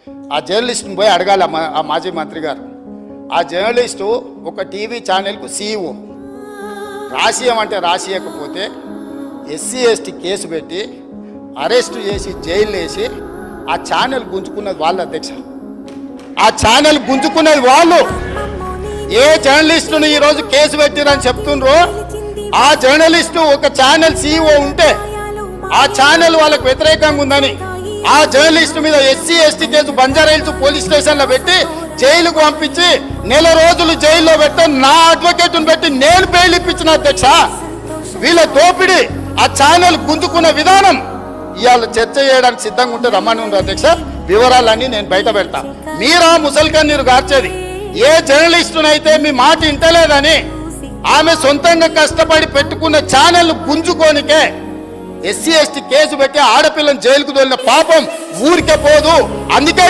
ఆ జర్నలిస్ట్ని పోయి అడగాలి ఆ మాజీ మంత్రి గారు. ఆ జర్నలిస్టు ఒక టీవీ ఛానల్కు CEO. రాసియమంటే రాసియకపోతే SC/ST కేసు పెట్టి అరెస్టు చేసి జైలు వేసి ఆ ఛానల్ గుంజుకున్నది వాళ్ళు అధ్యక్ష. ఆ ఛానల్ గుంజుకున్నది వాళ్ళు. ఏ జర్నలిస్టును ఈరోజు కేసు పెట్టిరని చెప్తుండ్రో ఆ జర్నలిస్టు ఒక ఛానల్ CEO ఉంటే ఆ ఛానల్ వాళ్ళకు వ్యతిరేకంగా ఉందని ఆ జర్నలిస్టు మీద SC/ST కేసు బంజారాహిల్స్ పోలీస్ స్టేషన్లో పెట్టి జైలుకు పంపించి నెల రోజులు జైల్లో పెట్టి నా అడ్వకేట్ను పెట్టి నేను బెయిల్ ఇప్పించిన అధ్యక్ష. వీళ్ళ దోపిడి ఆ ఛానల్ గుంజుకున్న విధానం ఇవాళ చర్చ చేయడానికి సిద్ధంగా ఉంటే రమ్మని ఉంది అధ్యక్ష. వివరాలన్నీ నేను బయట పెడతా. మీరా ముసల్కన్నీరు గార్చేది ఏ జర్నలిస్టునైతే మీ మాట ఇంటలేదని ఆమె సొంతంగా కష్టపడి పెట్టుకున్న ఛానల్ గుంజుకోనికే SC/ST కేసు పెట్టి ఆడపిల్లని జైలుకు తోలిన పాపం ఊరికే పోదు. అందుకే